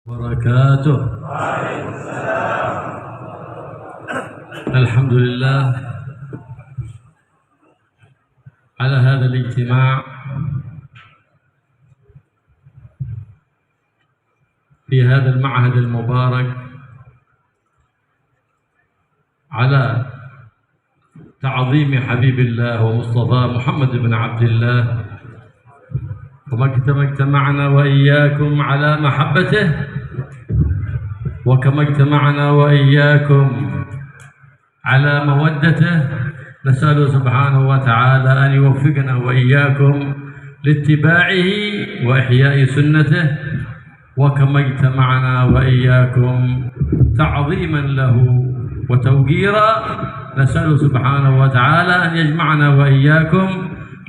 وبركاته. الحمد لله على هذا الاجتماع في هذا المعهد المبارك، على تعظيم حبيب الله ومصطفى محمد بن عبد الله، وما اجتمعنا وإياكم على محبته، وكما اجتمعنا وإياكم على مودته. نسأل سبحانه وتعالى أن يوفقنا وإياكم لاتباعه وإحياء سنته، وكما اجتمعنا وإياكم تعظيما له وتوقيرا. نسأل سبحانه وتعالى أن يجمعنا وإياكم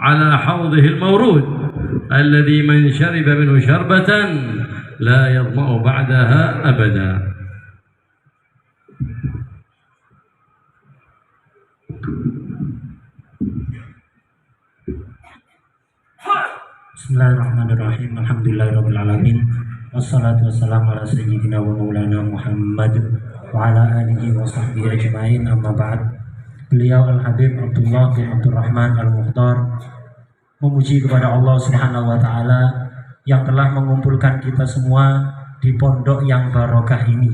على حوضه المورود الذي من شرب منه شربة لا يظمأ بعدها أبدا. Bismillahirrahmanirrahim. Alhamdulillahirabbil alamin. Wassalatu wassalamu ala sayyidina wa maulana Muhammad wa ala alihi wa sahbihi ajma'in. Amma ba'd. Beliau Al-Habib Abdullah bin Abdurrahman Al-Mukhtar memuji kepada Allah Subhanahu wa taala yang telah mengumpulkan kita semua di pondok yang barokah ini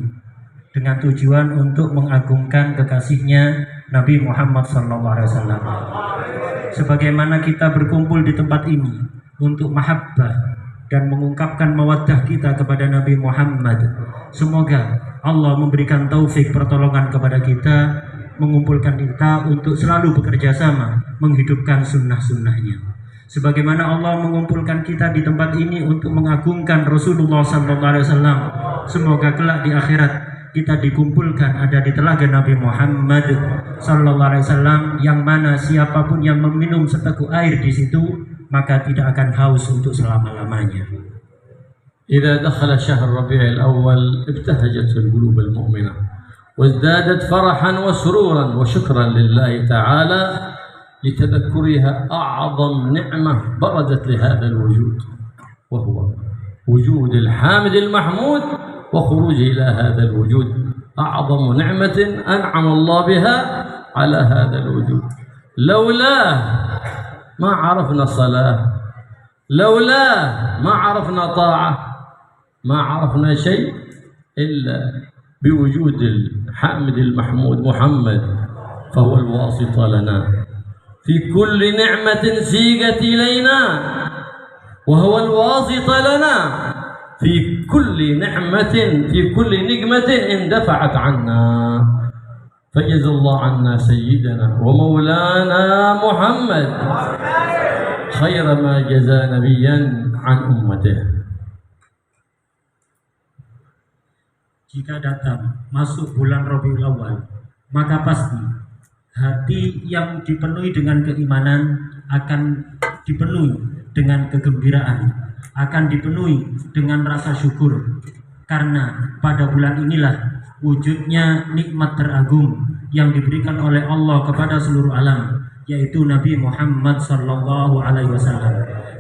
dengan tujuan untuk mengagungkan kekasihnya Nabi Muhammad SAW. Sebagaimana kita berkumpul di tempat ini untuk mahabbah dan mengungkapkan mawaddah kita kepada Nabi Muhammad, semoga Allah memberikan taufik pertolongan kepada kita, mengumpulkan kita untuk selalu bekerja sama menghidupkan sunnah-sunnahnya. Sebagaimana Allah mengumpulkan kita di tempat ini untuk mengagungkan Rasulullah SAW, semoga kelak di akhirat kita dikumpulkan ada di telaga Nabi Muhammad SAW, yang mana siapapun yang meminum seteguk air di situ maka tidak akan haus untuk selama-lamanya. إذا دخل شهر ربيع الأول ابتهجت القلوب المؤمنة وازدادت فرحا وسرورا وشكرا لله تعالى لتذكرها أعظم نعمة بردت لهذا الوجود، وهو وجود الحامد المحمود وخروجه إلى هذا الوجود. أعظم نعمة أنعم الله بها على هذا الوجود. لولاه ما عرفنا صلاة، لولاه ما عرفنا طاعة، ما عرفنا شيء إلا بوجود الحامد المحمود محمد، فهو الواسطة لنا في كل نعمة سيقت إلينا، وهو الواسطة لنا في كل نعمة، في كل نقمة اندفعت عنا. فجزا الله عنا سيدنا ومولانا محمد خير ما جزى نبيا عن أمته. Jika datang masuk bulan Rabiul Awal, maka pasti hati yang dipenuhi dengan keimanan akan dipenuhi dengan kegembiraan, akan dipenuhi dengan rasa syukur, karena pada bulan inilah wujudnya nikmat teragung yang diberikan oleh Allah kepada seluruh alam, yaitu Nabi Muhammad SAW.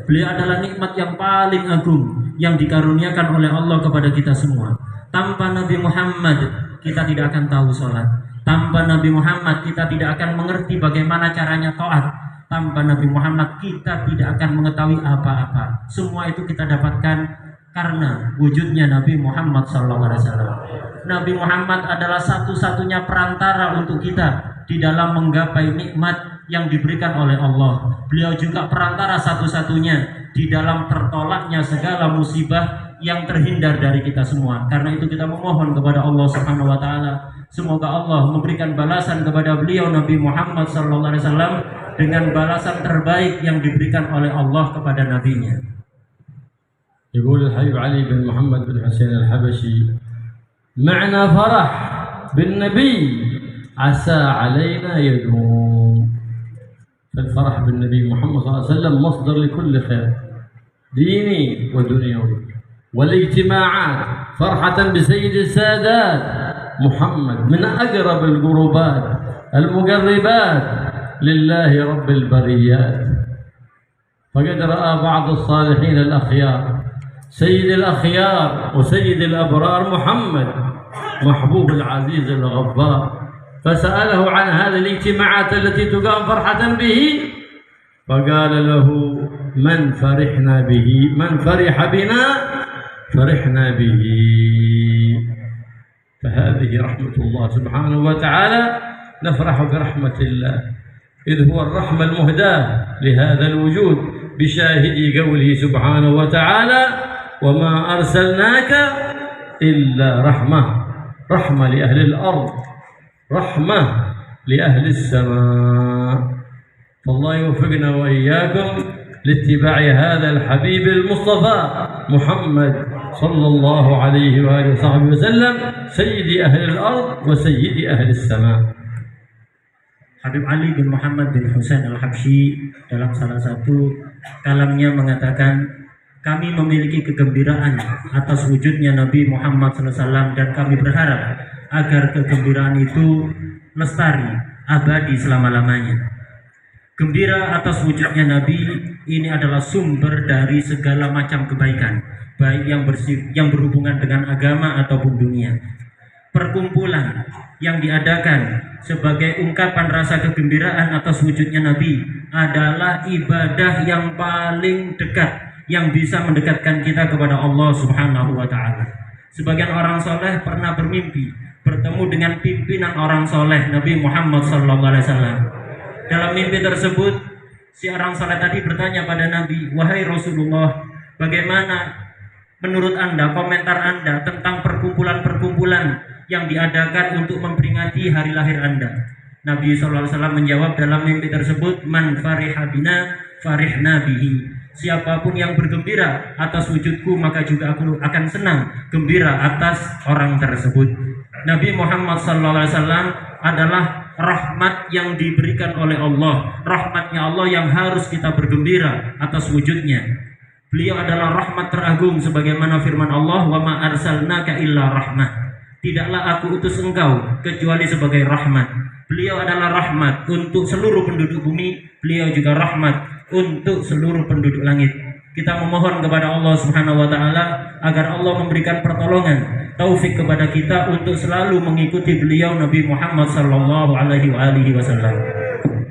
Beliau adalah nikmat yang paling agung yang dikaruniakan oleh Allah kepada kita semua. Tanpa Nabi Muhammad kita tidak akan tahu sholat. Tanpa Nabi Muhammad kita tidak akan mengerti bagaimana caranya taat. Tanpa Nabi Muhammad kita tidak akan mengetahui apa-apa. Semua itu kita dapatkan karena wujudnya Nabi Muhammad SAW. Nabi Muhammad adalah satu-satunya perantara untuk kita di dalam menggapai nikmat yang diberikan oleh Allah. Beliau juga perantara satu-satunya di dalam tertolaknya segala musibah yang terhindar dari kita semua. Karena itu kita memohon kepada Allah Subhanahu wa taala, semoga Allah memberikan balasan kepada beliau Nabi Muhammad SAW dengan balasan terbaik yang diberikan oleh Allah kepada nabinya. يقول الحبيب علي بن محمد بن حسين الحبشي: معنا فرح بالنبي عسى علينا يدوم. فالفرح بالنبي محمد صلى الله عليه وسلم مصدر لكل خير ديني ودنيوي، والاجتماعات فرحة بسيد السادات محمد من أقرب القربات المقربات لله رب البريات. فقد رأى بعض الصالحين الأخيار سيد الأخيار وسيد الأبرار محمد محبوب العزيز الغفار، فسأله عن هذه الاجتماعات التي تقام فرحة به، فقال له: من فرحنا به، من فرح بنا فرحنا به. فهذه رحمة الله سبحانه وتعالى، نفرح برحمة الله إذ هو الرحمة المهداة لهذا الوجود بشاهد قوله سبحانه وتعالى: وما أرسلناك إلا رحمة، رحمة لأهل الأرض، رحمة لأهل السماء. فالله يوفقنا وإياكم لاتباع هذا الحبيب المصطفى محمد صلى الله عليه وآله وصحبه وسلم، سيد أهل الأرض وسيد أهل السماء. Habib Ali bin Muhammad bin Husain Al-Habsyi dalam salah satu kalamnya mengatakan, kami memiliki kegembiraan atas wujudnya Nabi Muhammad SAW dan kami berharap agar kegembiraan itu lestari, abadi selama-lamanya. Gembira atas wujudnya Nabi ini adalah sumber dari segala macam kebaikan, baik yang berhubungan dengan agama ataupun dunia. Perkumpulan yang diadakan sebagai ungkapan rasa kegembiraan atas wujudnya Nabi adalah ibadah yang paling dekat yang bisa mendekatkan kita kepada Allah Subhanahu wa Ta'ala. Sebagian orang soleh pernah bermimpi bertemu dengan pimpinan orang soleh Nabi Muhammad SAW. Dalam mimpi tersebut, si orang soleh tadi bertanya pada Nabi, wahai Rasulullah, bagaimana menurut Anda, komentar Anda tentang perkumpulan-perkumpulan yang diadakan untuk memperingati hari lahir Anda? Nabi SAW menjawab dalam mimpi tersebut, man fariha bina farihna bihi. Siapapun yang bergembira atas wujudku, maka juga aku akan senang gembira atas orang tersebut. Nabi Muhammad SAW adalah rahmat yang diberikan oleh Allah, rahmatnya Allah yang harus kita bergembira atas wujudnya. Beliau adalah rahmat teragung sebagaimana firman Allah, wa ma arsalnaka illa rahmah. Tidaklah aku utus engkau kecuali sebagai rahmat. Beliau adalah rahmat untuk seluruh penduduk bumi, beliau juga rahmat untuk seluruh penduduk langit. Kita memohon kepada Allah Subhanahu wa Ta'ala agar Allah memberikan pertolongan, taufik kepada kita untuk selalu mengikuti beliau Nabi Muhammad sallallahu alaihi wasallam.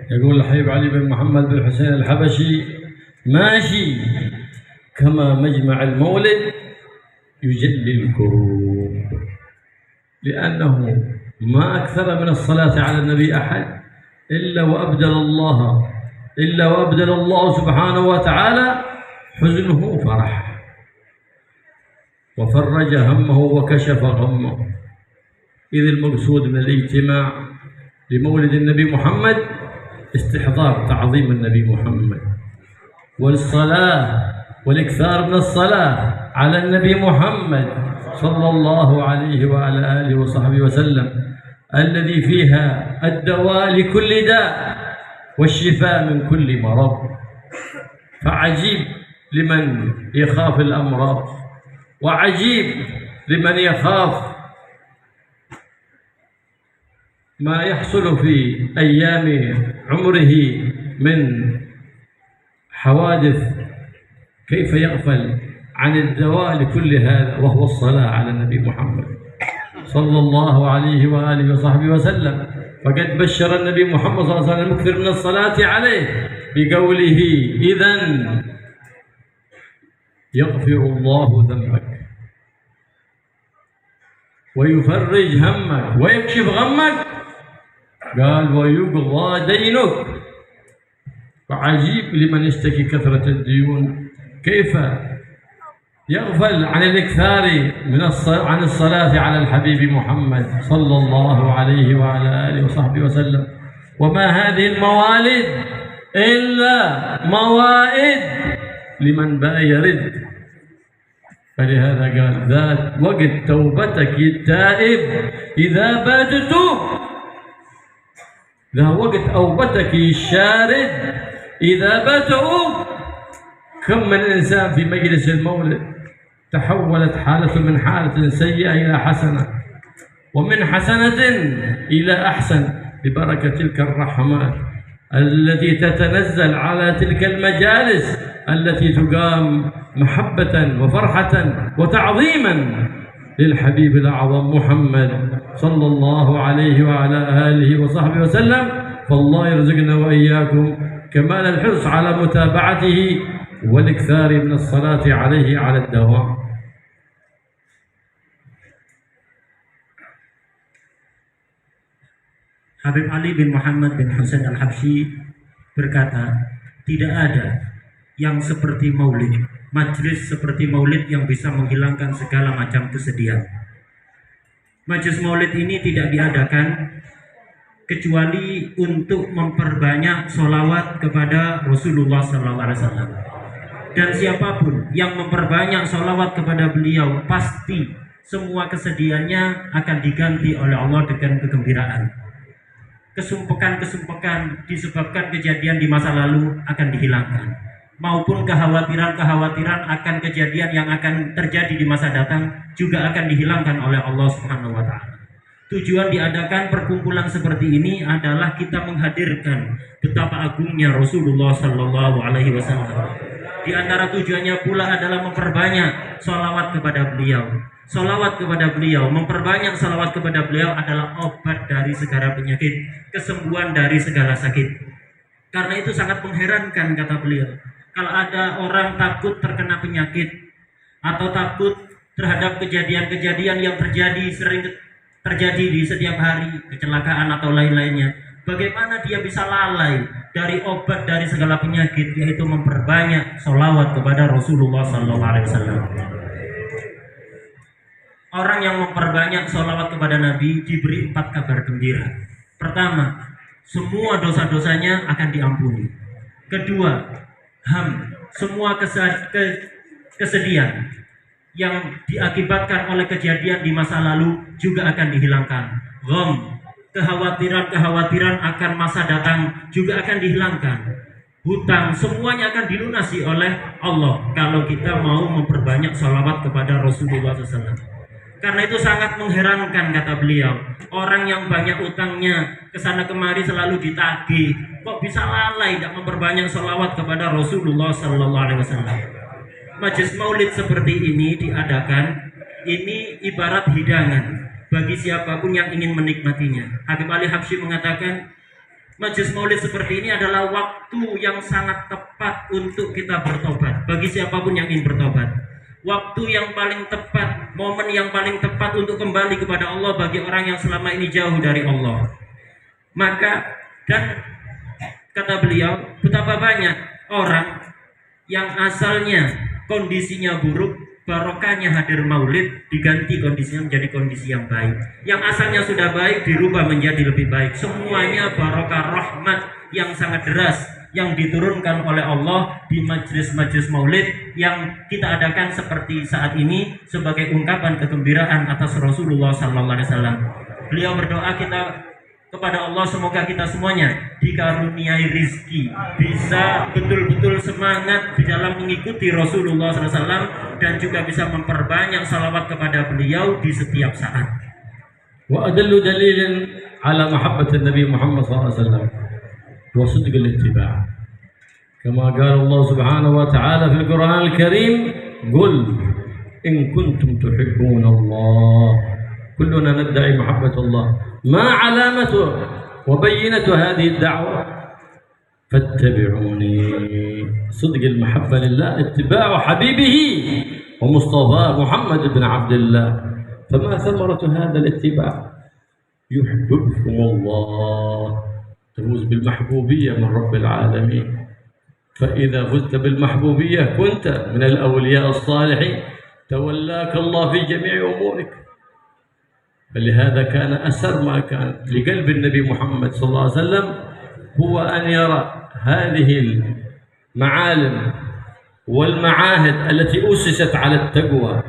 يقول الحبيب علي بن محمد بن حسين الحبشي: ماشي كما مجمع المولد يجلي الكروب، لأنه ما أكثر من الصلاة على النبي أحد إلا وأبدل الله سبحانه وتعالى حزنه فرح، وفرج همه وكشف غمه. إذ المقصود من الاجتماع لمولد النبي محمد استحضار تعظيم النبي محمد، والصلاة والإكثار من الصلاة على النبي محمد صلى الله عليه وعلى آله وصحبه وسلم، الذي فيها الدواء لكل داء والشفاء من كل مرض. فعجيب لمن يخاف الأمراض، وعجيب لمن يخاف ما يحصل في أيام عمره من حوادث، كيف يغفل عن الدواء لكل هذا وهو الصلاة على النبي محمد صلى الله عليه وآله وصحبه وسلم. فقد بشر النبي محمد صلى الله عليه وسلم المكثر من الصلاة عليه بقوله: إذن يغفر الله ذنبك ويفرج همك ويكشف غمك، قال: ويقضى دينك. فعجيب لمن يشتكي كثرة الديون، كيف يغفل عن الإكثار عن الصلاة على الحبيب محمد صلى الله عليه وعلى آله وصحبه وسلم. وما هذه الموالد إلا موائد لمن بقى يرد. فلهذا قال: ذات وقت توبتك التائب إذا بات توب، ذا وقت أوبتك الشارد إذا بات توب. كم من إنسان في مجلس المولد تحولت حالته من حالة سيئة إلى حسنة، ومن حسنة إلى أحسن ببركة تلك الرحمات التي تتنزل على تلك المجالس التي تقام محبة وفرحة وتعظيما للحبيب الأعظم محمد صلى الله عليه وعلى آله وصحبه وسلم. فالله يرزقنا وإياكم كمال الحرص على متابعته والاكثار من الصلاة عليه على الدوام. Habib Ali bin Muhammad bin Husain Al-Habsyi berkata, tidak ada yang seperti maulid, majlis seperti maulid yang bisa menghilangkan segala macam kesedihan. Majlis maulid ini tidak diadakan kecuali untuk memperbanyak sholawat kepada Rasulullah SAW. Dan siapapun yang memperbanyak sholawat kepada beliau, pasti semua kesedihannya akan diganti oleh Allah dengan kegembiraan. Kesumpekan-kesumpekan disebabkan kejadian di masa lalu akan dihilangkan, maupun kekhawatiran-kekhawatiran akan kejadian yang akan terjadi di masa datang juga akan dihilangkan oleh Allah Subhanahu wa Ta'ala. Tujuan diadakan perkumpulan seperti ini adalah kita menghadirkan betapa agungnya Rasulullah Sallallahu Alaihi Wasallam. Di antara tujuannya pula adalah memperbanyak sholawat kepada beliau. Sholawat kepada beliau, memperbanyak sholawat kepada beliau adalah obat dari segala penyakit, kesembuhan dari segala sakit. Karena itu sangat mengherankan, kata beliau, kalau ada orang takut terkena penyakit atau takut terhadap kejadian-kejadian yang sering terjadi di setiap hari, kecelakaan atau lain-lainnya, bagaimana dia bisa lalai dari obat dari segala penyakit, yaitu memperbanyak sholawat kepada Rasulullah SAW. Orang yang memperbanyak sholawat kepada Nabi diberi 4 kabar gembira. Pertama, semua dosa-dosanya akan diampuni. Kedua, semua kesedihan yang diakibatkan oleh kejadian di masa lalu juga akan dihilangkan. Kekhawatiran-kekhawatiran akan masa datang juga akan dihilangkan. Hutang semuanya akan dilunasi oleh Allah kalau kita mau memperbanyak sholawat kepada Rasulullah SAW. Karena itu sangat mengherankan, kata beliau, orang yang banyak utangnya kesana kemari selalu ditagih, kok bisa lalai tidak memperbanyak sholawat kepada Rasulullah Sallallahu Alaihi Wasallam. Majlis maulid seperti ini diadakan, ini ibarat hidangan bagi siapapun yang ingin menikmatinya. Habib Ali Habsyi mengatakan, majlis maulid seperti ini adalah waktu yang sangat tepat untuk kita bertobat bagi siapapun yang ingin bertobat. Waktu yang paling tepat, momen yang paling tepat untuk kembali kepada Allah bagi orang yang selama ini jauh dari Allah. Maka, dan kata beliau, betapa banyak orang yang asalnya kondisinya buruk, barokahnya hadir maulid diganti kondisinya menjadi kondisi yang baik. Yang asalnya sudah baik dirubah menjadi lebih baik. Semuanya barokah rahmat yang sangat deras yang diturunkan oleh Allah di majlis-majlis maulid yang kita adakan seperti saat ini sebagai ungkapan kegembiraan atas Rasulullah SAW. Beliau berdoa kepada Allah, semoga kita semuanya dikaruniai rizki, bisa betul-betul semangat di dalam mengikuti Rasulullah SAW dan juga bisa memperbanyak salawat kepada beliau di setiap saat. Wa adallu dalilin ala mahabbatin Nabi Muhammad SAW وصدق الاتباع كما قال الله سبحانه وتعالى في القرآن الكريم قل إن كنتم تحبون الله. كلنا ندعي محبة الله، ما علامة وبينة هذه الدعوة؟ فاتبعوني. صدق المحبة لله اتباع حبيبه ومصطفى محمد بن عبد الله. فما ثمرة هذا الاتباع؟ يحببكم الله، تفوز بالمحبوبية من رب العالمين. فإذا فزت بالمحبوبية كنت من الأولياء الصالحين، تولاك الله في جميع أمورك. فلهذا كان أسر ما كان لقلب النبي محمد صلى الله عليه وسلم هو أن يرى هذه المعالم والمعاهد التي أسست على التقوى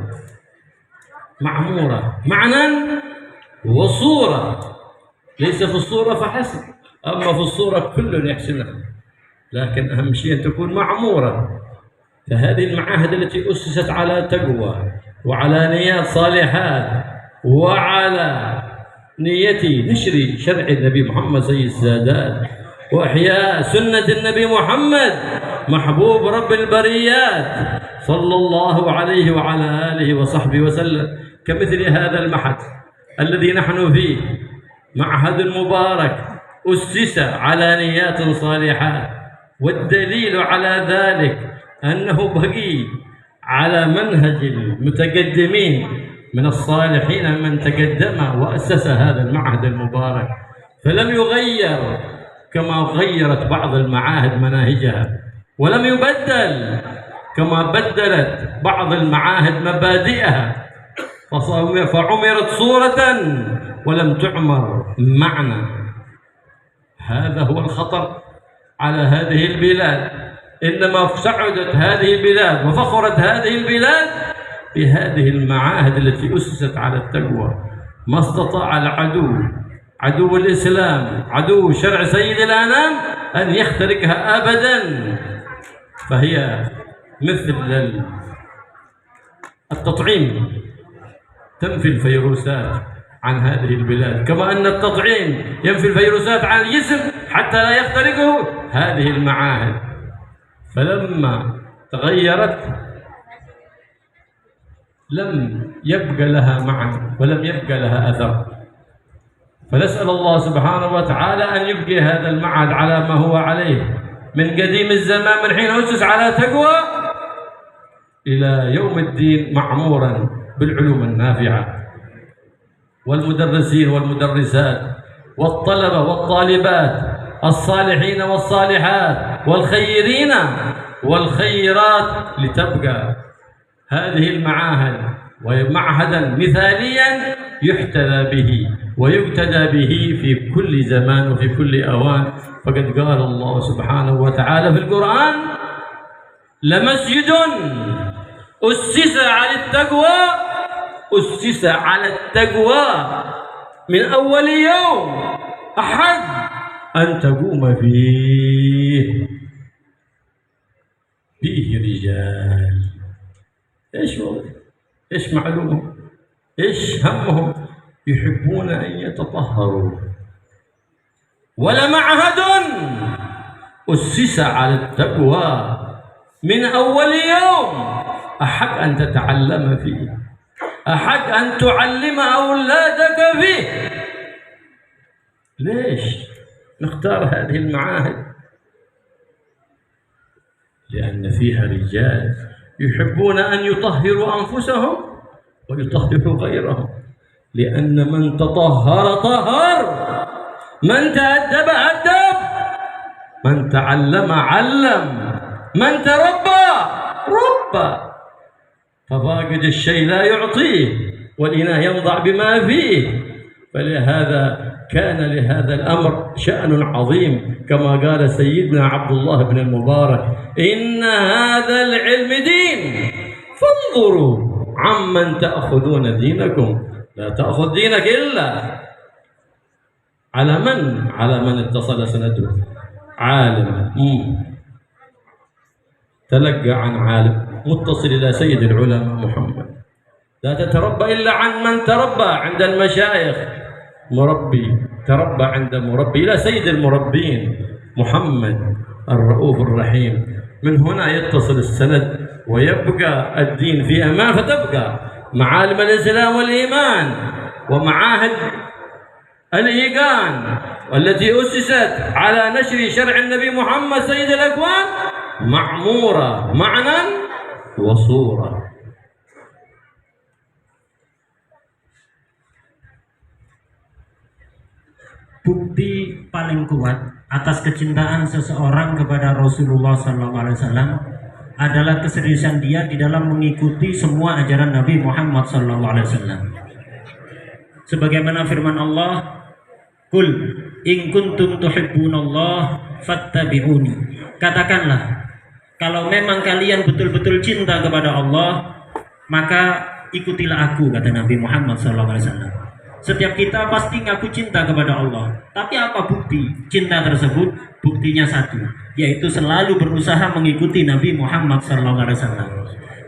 معمورة معنى وصورة، ليس في الصورة فحسب، أما في الصورة كل يحسنها، لكن أهم شيء أن تكون معمورة. فهذه المعاهد التي أسست على تقوى وعلى نيات صالحات وعلى نية نشر شرع النبي محمد سيد السادات وإحياء سنة النبي محمد محبوب رب البريات صلى الله عليه وعلى آله وصحبه وسلم، كمثل هذا المعهد الذي نحن فيه، معهد مبارك أسس على نيات صالحات، والدليل على ذلك أنه بقي على منهج المتقدمين من الصالحين من تقدم وأسس هذا المعهد المبارك، فلم يغير كما غيرت بعض المعاهد مناهجها، ولم يبدل كما بدلت بعض المعاهد مبادئها، فعمرت صورة ولم تعمر معنى. هذا هو الخطر على هذه البلاد. إنما سعدت هذه البلاد وفخرت هذه البلاد بهذه المعاهد التي أسست على التقوى. ما استطاع العدو، عدو الإسلام، عدو شرع سيد الأنام، أن يخترقها أبدا. فهي مثل التطعيم، تنفي الفيروسات عن هذه البلاد، كما أن التطعيم ينفي الفيروسات عن الجسم حتى لا يخترقه هذه المعاهد. فلما تغيرت لم يبقى لها معنى ولم يبقى لها أثر. فنسأل الله سبحانه وتعالى أن يبقي هذا المعهد على ما هو عليه من قديم الزمان، من حين أسس على تقوى إلى يوم الدين، معمورا بالعلوم النافعة، والمدرسين والمدرسات والطلبة والطالبات، الصالحين والصالحات، والخيرين والخيرات، لتبقى هذه المعاهد ومعهدا مثاليا يحتذى به ويقتدى به في كل زمان وفي كل أوان. فقد قال الله سبحانه وتعالى في القرآن: لمسجد أسس على التقوى من أول يوم أحق أن تقوم فيه رجال. إيش معلومهم؟ إيش همهم؟ يحبون أن يتطهروا. ولمعهد أسس على التقوى من أول يوم أحق أن تتعلم فيه، أحق أن تعلم أولادك فيه. ليش نختار هذه المعاهد؟ لأن فيها رجال يحبون أن يطهروا أنفسهم ويطهروا غيرهم، لأن من تطهر طهر، من تأدب أدب، من تعلم علم، من تربى ربى. ففاقد الشيء لا يعطيه، والإناء ينضع بما فيه. فلهذا كان لهذا الأمر شأن عظيم، كما قال سيدنا عبد الله بن المبارك: إن هذا العلم دين، فانظروا عمن تأخذون دينكم. لا تأخذ دينك إلا على من اتصل سنده. عالم تلقى عن عالم متصل إلى سيد العلماء محمد. لا تتربى إلا عن من تربى عند المشايخ. مربي تربى عند مربي إلى سيد المربين محمد الرؤوف الرحيم. من هنا يتصل السند ويبقى الدين في أمان، فتبقى معالم الإسلام والإيمان ومعاهد الإيقان والتي أسست على نشر شرع النبي محمد سيد الأكوان معمورة معنى وصورة. Bukti paling kuat atas kecintaan seseorang kepada Rasulullah SAW adalah keseriusan dia di dalam mengikuti semua ajaran Nabi Muhammad SAW. Sebagaimana firman Allah, "Qul in kuntum tuhibbunallah fattabi'uni." Katakanlah, kalau memang kalian betul-betul cinta kepada Allah, maka ikutilah aku, kata Nabi Muhammad SAW. Setiap kita pasti ngaku cinta kepada Allah, tapi apa bukti cinta tersebut? Buktinya satu, yaitu selalu berusaha mengikuti Nabi Muhammad SAW.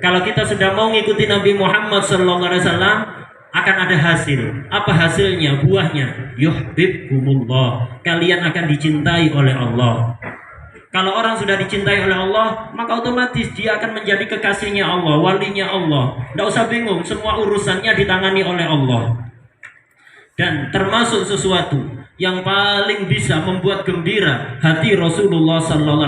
Kalau kita sudah mau mengikuti Nabi Muhammad SAW, akan ada hasil. Apa hasilnya? Buahnya yuhibbukumullah, kalian akan dicintai oleh Allah. Kalau orang sudah dicintai oleh Allah, maka otomatis dia akan menjadi kekasihnya Allah, walinya Allah. Tidak usah bingung, semua urusannya ditangani oleh Allah. Dan termasuk sesuatu yang paling bisa membuat gembira hati Rasulullah SAW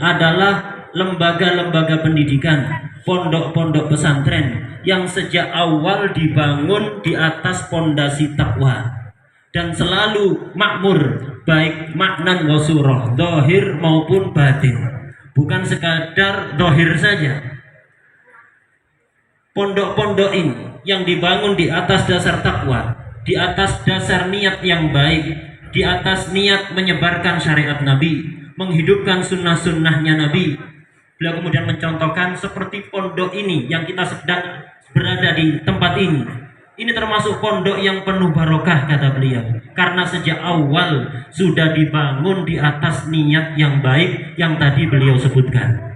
adalah lembaga-lembaga pendidikan, pondok-pondok pesantren yang sejak awal dibangun di atas pondasi takwa dan selalu makmur, baik maknan wa surah, dohir maupun batin. Bukan sekadar dohir saja. Pondok-pondok ini yang dibangun di atas dasar takwa, di atas dasar niat yang baik, di atas niat menyebarkan syariat Nabi, menghidupkan sunnah-sunnahnya Nabi. Beliau kemudian mencontohkan seperti pondok ini yang kita sedang berada di tempat ini. Ini termasuk pondok yang penuh barokah, kata beliau, karena sejak awal sudah dibangun di atas niat yang baik yang tadi beliau sebutkan.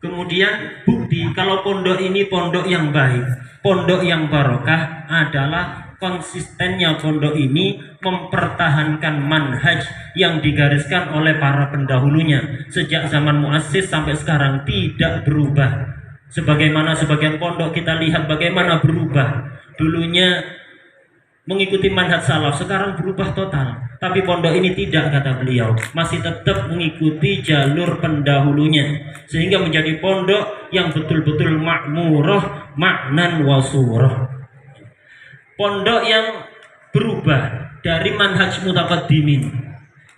Kemudian bukti kalau pondok ini pondok yang baik, pondok yang barokah adalah konsistennya pondok ini mempertahankan manhaj yang digariskan oleh para pendahulunya sejak zaman muassis sampai sekarang tidak berubah. Sebagaimana sebagian pondok kita lihat bagaimana berubah. Dulunya mengikuti manhaj salaf, sekarang berubah total. Tapi pondok ini tidak, kata beliau, masih tetap mengikuti jalur pendahulunya sehingga menjadi pondok yang betul-betul makmurah, maknan wa surah. Pondok yang berubah dari manhaj mutaqaddimin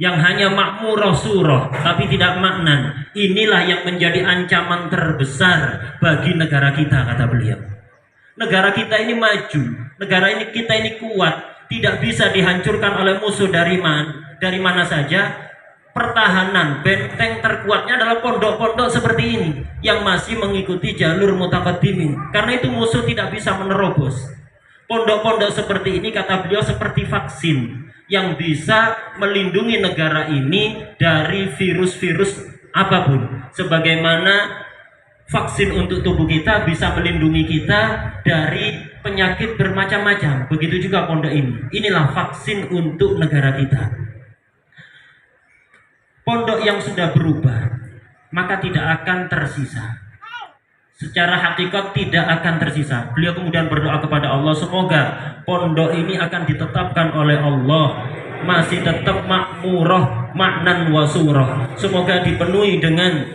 yang hanya makmurah surah tapi tidak maknan, inilah yang menjadi ancaman terbesar bagi negara kita, kata beliau. Negara kita ini maju, negara ini kita ini kuat, tidak bisa dihancurkan oleh musuh dari mana saja. Pertahanan benteng terkuatnya adalah pondok-pondok seperti ini yang masih mengikuti jalur mutaqaddimin, karena itu musuh tidak bisa menerobos. Pondok-pondok seperti ini, kata beliau, seperti vaksin yang bisa melindungi negara ini dari virus-virus apapun. Sebagaimana vaksin untuk tubuh kita bisa melindungi kita dari penyakit bermacam-macam, begitu juga pondok ini. Inilah vaksin untuk negara kita. Pondok yang sudah berubah, maka tidak akan tersisa. Secara hakikat tidak akan tersisa. Beliau kemudian berdoa kepada Allah, semoga pondok ini akan ditetapkan oleh Allah masih tetap makmurah, maknan wa surah. Semoga dipenuhi dengan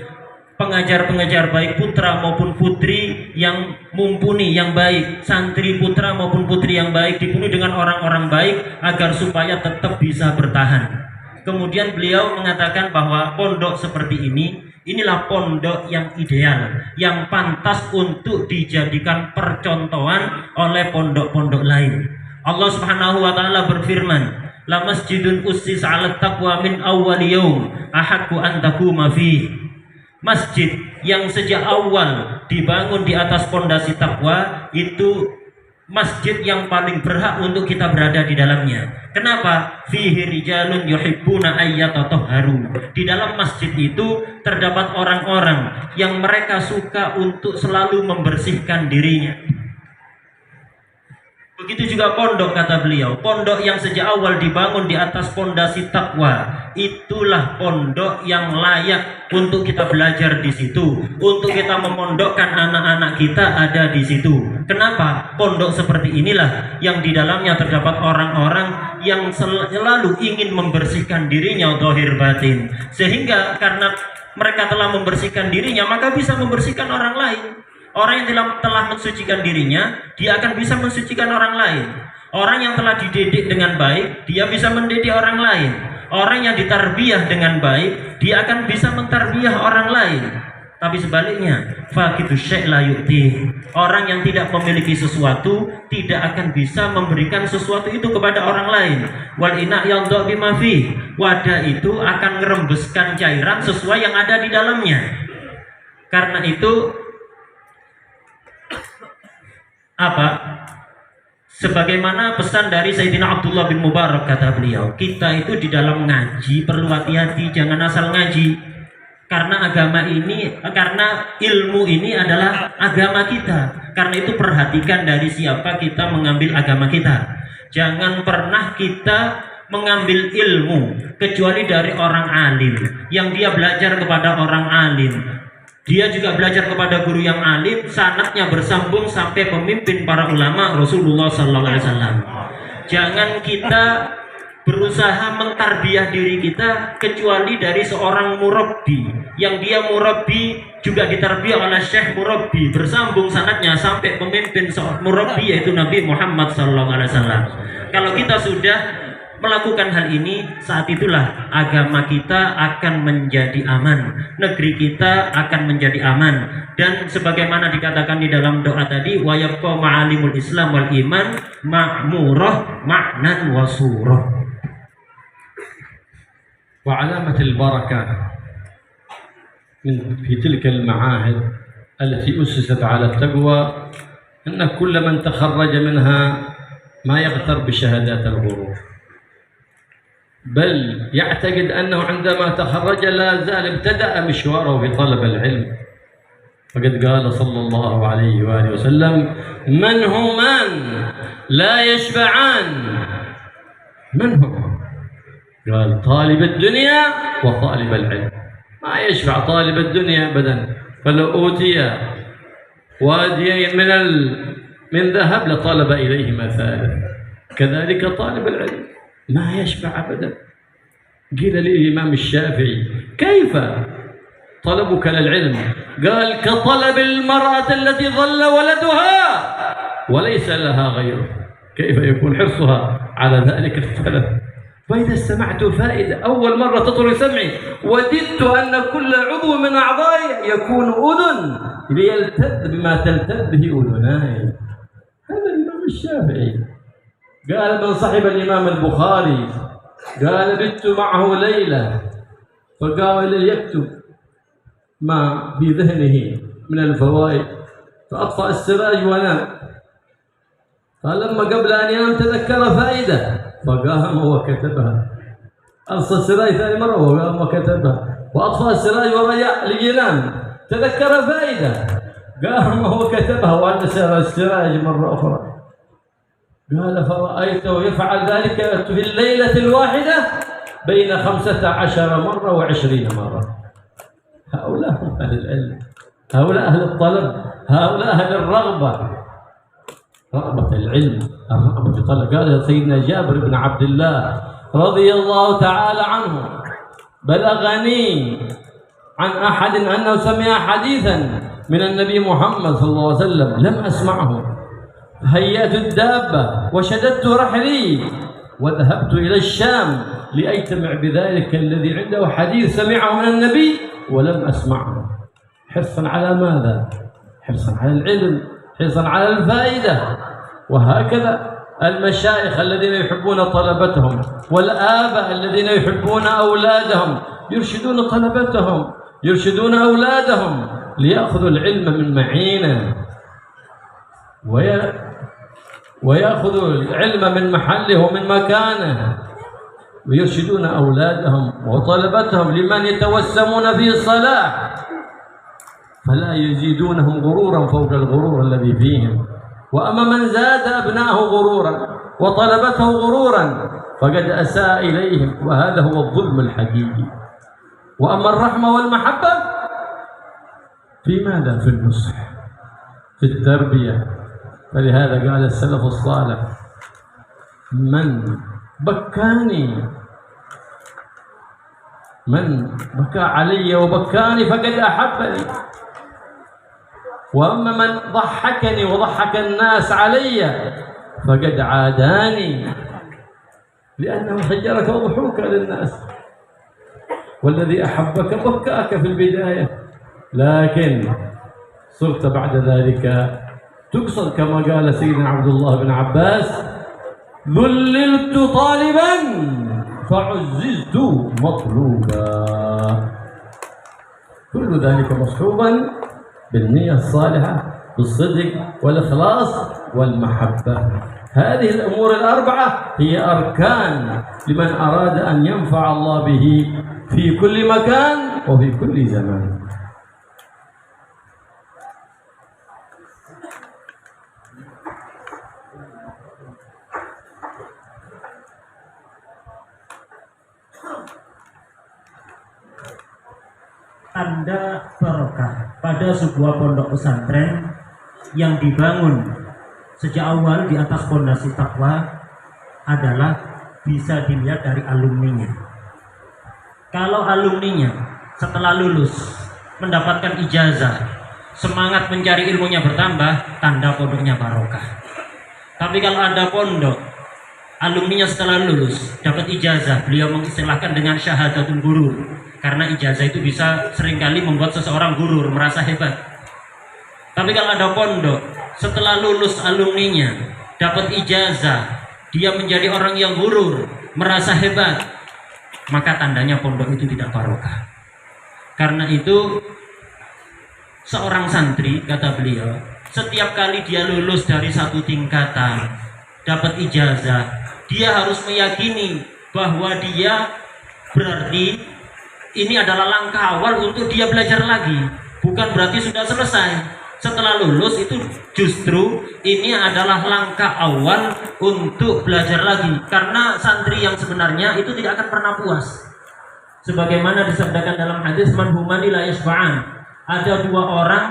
pengajar-pengajar baik putra maupun putri yang mumpuni, yang baik, santri putra maupun putri yang baik, dipenuhi dengan orang-orang baik agar supaya tetap bisa bertahan. Kemudian beliau mengatakan bahwa pondok seperti ini, inilah pondok yang ideal, yang pantas untuk dijadikan percontohan oleh pondok-pondok lain. Allah Subhanahu wa taala berfirman, "La masjidun ussis 'alat taqwa min awwal yaum ahaqqu an taquma fihi." Masjid yang sejak awal dibangun di atas pondasi takwa itu masjid yang paling berhak untuk kita berada di dalamnya. Kenapa? Fihi rijalun yuhibbuna ayyatatahharu. Di dalam masjid itu terdapat orang-orang yang mereka suka untuk selalu membersihkan dirinya. Begitu juga pondok, kata beliau, pondok yang sejak awal dibangun di atas pondasi takwa, itulah pondok yang layak untuk kita belajar di situ, untuk kita memondokkan anak-anak kita ada di situ. Kenapa? Pondok seperti inilah yang di dalamnya terdapat orang-orang yang selalu ingin membersihkan dirinya zahir batin, sehingga karena mereka telah membersihkan dirinya maka bisa membersihkan orang lain. Orang yang telah mensucikan dirinya, dia akan bisa mensucikan orang lain. Orang yang telah dididik dengan baik, dia bisa mendidik orang lain. Orang yang ditarbiyah dengan baik, dia akan bisa mentarbiyah orang lain. Tapi sebaliknya, faqidu syai' la yu'ti. Orang yang tidak memiliki sesuatu tidak akan bisa memberikan sesuatu itu kepada orang lain. Wal ina yadhu bima fi. Wadah itu akan ngerembeskan cairan sesuai yang ada di dalamnya. Karena itu sebagaimana pesan dari Sayyidina Abdullah bin Mubarak, kata beliau, kita itu di dalam ngaji perlu hati-hati, jangan asal ngaji. Karena ilmu ini adalah agama kita. Karena itu perhatikan dari siapa kita mengambil agama kita. Jangan pernah kita mengambil ilmu kecuali dari orang alim, yang dia belajar kepada orang alim. Dia juga belajar kepada guru yang alim, sanadnya bersambung sampai pemimpin para ulama Rasulullah sallallahu alaihi wasallam. Jangan kita berusaha mentarbiyah diri kita kecuali dari seorang murabbi, yang dia murabbi juga ditarbiyah oleh syekh murabbi, bersambung sanadnya sampai pemimpin murabbi yaitu Nabi Muhammad SAW. Kalau kita sudah melakukan hal ini, saat itulah agama kita akan menjadi aman, negeri kita akan menjadi aman. Dan sebagaimana dikatakan di dalam doa tadi, wa yabqa ma'alimul Islam wal iman ma'murah ma'nan wa surah. وعلامة البركة في تلك المعاهد التي أسست على التقوى أن كل من تخرج منها ما يغتر بشهادات الغرور، بل يعتقد أنه عندما تخرج لا زال ابتدأ مشواره في طلب العلم. فقد قال صلى الله عليه وآله وسلم: من همان لا يشبعان. من هم؟ قال: طالب الدنيا وطالب العلم. ما يشبع طالب الدنيا أبدا، فلو أوتي واديا من ذهب لطلب إليهما ثالث. كذلك طالب العلم ما يشبع أبدا. قيل للإمام الشافعي: كيف طلبك للعلم؟ قال: كطلب المرأة التي ظل ولدها وليس لها غيره. كيف يكون حرصها على ذلك الطلب؟ فإذا استمعت فائدة أول مرة تطر سمعي، وددت أن كل عضو من أعضائي يكون أذن ليلتذ بما تلتذ به أذناي. هذا الإمام الشافعي. قال: من صحب الإمام البخاري قال: بت معه ليلة فقال يكتب ما في ذهنه من الفوائد، فأطفأ السراج ونام. فلما قبل أن ينام تذكر فائدة فقام وكتبها. أرسل السراج ثاني مرة وقام وكتبها، وأطفأ السراج ورجع لينام تذكر فائدة قام وكتبها، وأنس السراج مرة أخرى. قال: فرأيته يفعل ذلك في الليلة الواحدة بين 15 مرة و20 مرة. هؤلاء هم أهل العلم، هؤلاء أهل الطلب، هؤلاء أهل الرغبة، رغبة العلم، الرغبة في طلب. قال سيدنا جابر بن عبد الله رضي الله تعالى عنه: بلغني عن أحد أنه سمع حديثا من النبي محمد صلى الله عليه وسلم لم أسمعه، هيأت الدابة وشددت رحلي وذهبت إلى الشام لأجتمع بذلك الذي عنده حديث سمعه من النبي ولم أسمعه. حرصا على ماذا؟ حرصا على العلم، حرصا على الفائدة. وهكذا المشايخ الذين يحبون طلبتهم، والآباء الذين يحبون أولادهم يرشدون طلبتهم، يرشدون أولادهم ليأخذوا العلم من معينه ويأخذوا العلم من محله ومن مكانه، ويرشدون أولادهم وطلبتهم لمن يتوسمون في الصلاح، فلا يزيدونهم غرورا فوق الغرور الذي فيهم. وأما من زاد أبناءه غرورا وطلبته غرورا فقد أساء إليهم، وهذا هو الظلم الحقيقي. وأما الرحمة والمحبة في ماذا؟ في النصح، في التربية. فلهذا قال السلف الصالح: من بكاني، من بكى علي وبكاني فقد أحبني، وأما من ضحكني وضحك الناس علي فقد عاداني، لأنه خيرك وضحوك للناس، والذي أحبك بكاك في البداية، لكن صرت بعد ذلك تقصد كما قال سيدنا عبد الله بن عباس: ذللت طالبا فعززت مطلوبا. كل ذلك مصحوبا بالنية الصالحة، بالصدق والإخلاص والمحبة. هذه الأمور الأربعة هي أركان لمن أراد أن ينفع الله به في كل مكان وفي كل زمان. Tanda barokah pada sebuah pondok pesantren yang dibangun sejak awal di atas fondasi takwa adalah bisa dilihat dari alumninya. Kalau alumninya setelah lulus mendapatkan ijazah, semangat mencari ilmunya bertambah, tanda pondoknya barokah. Tapi kalau ada pondok alumninya setelah lulus dapat ijazah, beliau mengistilahkan dengan syahadatul gurur, karena ijazah itu bisa seringkali membuat seseorang gurur, merasa hebat. Tapi kalau ada pondok setelah lulus alumninya dapat ijazah, dia menjadi orang yang gurur, merasa hebat, maka tandanya pondok itu tidak barokah. Karena itu seorang santri, kata beliau, setiap kali dia lulus dari satu tingkatan dapat ijazah, dia harus meyakini bahwa dia berarti ini adalah langkah awal untuk dia belajar lagi, bukan berarti sudah selesai. Setelah lulus itu justru ini adalah langkah awal untuk belajar lagi, karena santri yang sebenarnya itu tidak akan pernah puas. Sebagaimana disabdakan dalam hadis, man humani la yashba'an, ada dua orang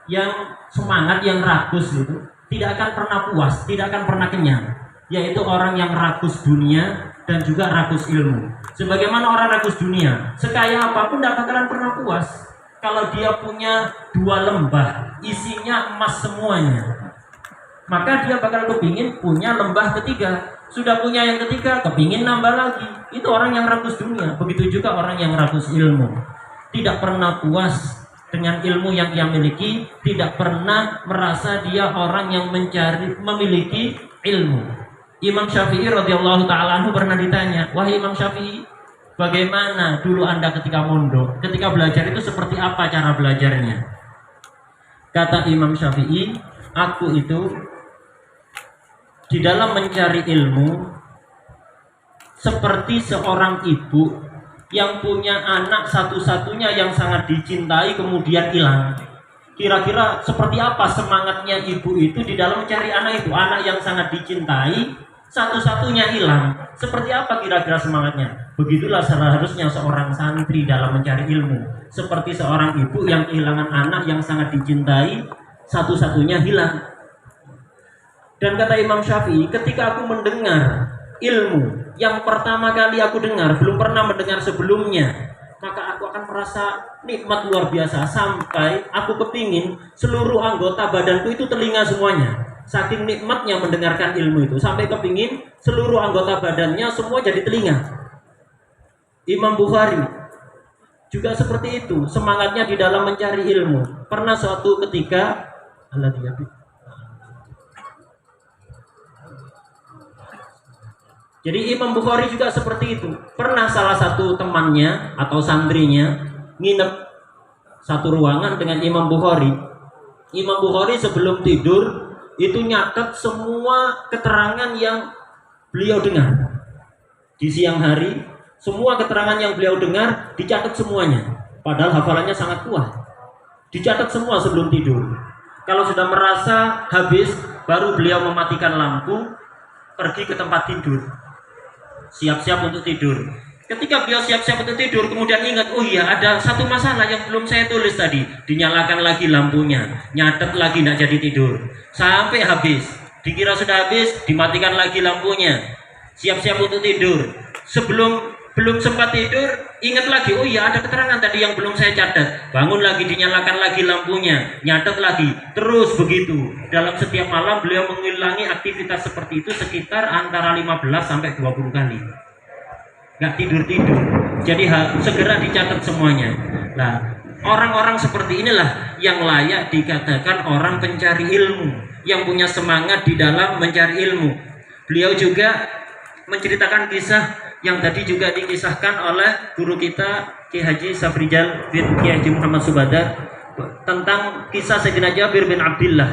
yang semangat, yang rakus itu tidak akan pernah puas, tidak akan pernah kenyang, yaitu orang yang rakus dunia dan juga rakus ilmu. Sebagaimana orang rakus dunia, sekaya apapun tidak bakalan pernah puas. Kalau dia punya 2 lembah isinya emas semuanya, maka dia bakal kepingin punya lembah ketiga. Sudah punya yang ketiga, kepingin nambah lagi. Itu orang yang rakus dunia. Begitu juga orang yang rakus ilmu, tidak pernah puas dengan ilmu yang dia miliki, tidak pernah merasa dia orang yang memiliki ilmu. Imam Syafi'i radhiyallahu ta'ala anhu pernah ditanya, wahai Imam Syafi'i, bagaimana dulu Anda ketika mondok, ketika belajar itu seperti apa cara belajarnya? Kata Imam Syafi'i, aku itu di dalam mencari ilmu seperti seorang ibu yang punya anak satu-satunya yang sangat dicintai kemudian hilang. Kira-kira seperti apa semangatnya ibu itu di dalam mencari anak itu, anak yang sangat dicintai satu-satunya hilang. Seperti apa kira-kira semangatnya? Begitulah seharusnya seorang santri dalam mencari ilmu, seperti seorang ibu yang kehilangan anak yang sangat dicintai, satu-satunya hilang. Dan kata Imam Syafi'i, ketika aku mendengar ilmu yang pertama kali aku dengar, belum pernah mendengar sebelumnya, maka aku akan merasa nikmat luar biasa, sampai aku kepingin seluruh anggota badanku itu telinga semuanya. Saking nikmatnya mendengarkan ilmu itu, sampai kepingin seluruh anggota badannya semua jadi telinga. Imam Bukhari juga seperti itu, semangatnya di dalam mencari ilmu. Pernah suatu ketika, jadi Imam Bukhari juga seperti itu. Pernah salah satu temannya atau santrinya nginep satu ruangan dengan Imam Bukhari. Imam Bukhari sebelum tidur itu nyatet semua keterangan yang beliau dengar di siang hari. Semua keterangan yang beliau dengar dicatat semuanya, padahal hafalannya sangat kuat. Dicatat semua sebelum tidur. Kalau sudah merasa habis, baru beliau mematikan lampu, pergi ke tempat tidur, siap-siap untuk tidur. Ketika beliau siap-siap untuk tidur, kemudian ingat, oh iya, ada satu masalah yang belum saya tulis tadi. Dinyalakan lagi lampunya, nyatet lagi, tidak jadi tidur sampai habis. Dikira sudah habis, dimatikan lagi lampunya, siap-siap untuk tidur. Belum sempat tidur, ingat lagi, oh iya, ada keterangan tadi yang belum saya catat. Bangun lagi, dinyalakan lagi lampunya, nyatet lagi, terus begitu. Dalam setiap malam beliau mengulangi aktivitas seperti itu sekitar antara 15 sampai 20 kali. Nggak tidur-tidur. Jadi segera dicatat semuanya. Nah, orang-orang seperti inilah yang layak dikatakan orang pencari ilmu, yang punya semangat di dalam mencari ilmu. Beliau juga menceritakan kisah yang tadi juga dikisahkan oleh guru kita Ki Haji Safrijal bin Ki Haji Muhammad Subadar, tentang kisah Sayyidina Jabir bin Abdullah.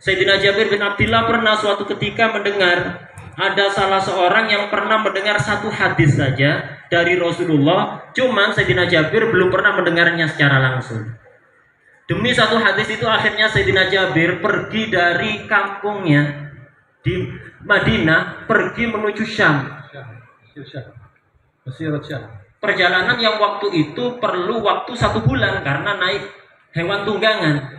Sayyidina Jabir bin Abdullah pernah suatu ketika mendengar ada salah seorang yang pernah mendengar satu hadis saja dari Rasulullah, cuman Sayyidina Jabir belum pernah mendengarnya secara langsung. Demi satu hadis itu akhirnya Sayyidina Jabir pergi dari kampungnya di Madinah, pergi menuju Syam. Perjalanan yang waktu itu perlu waktu 1 bulan karena naik hewan tunggangan.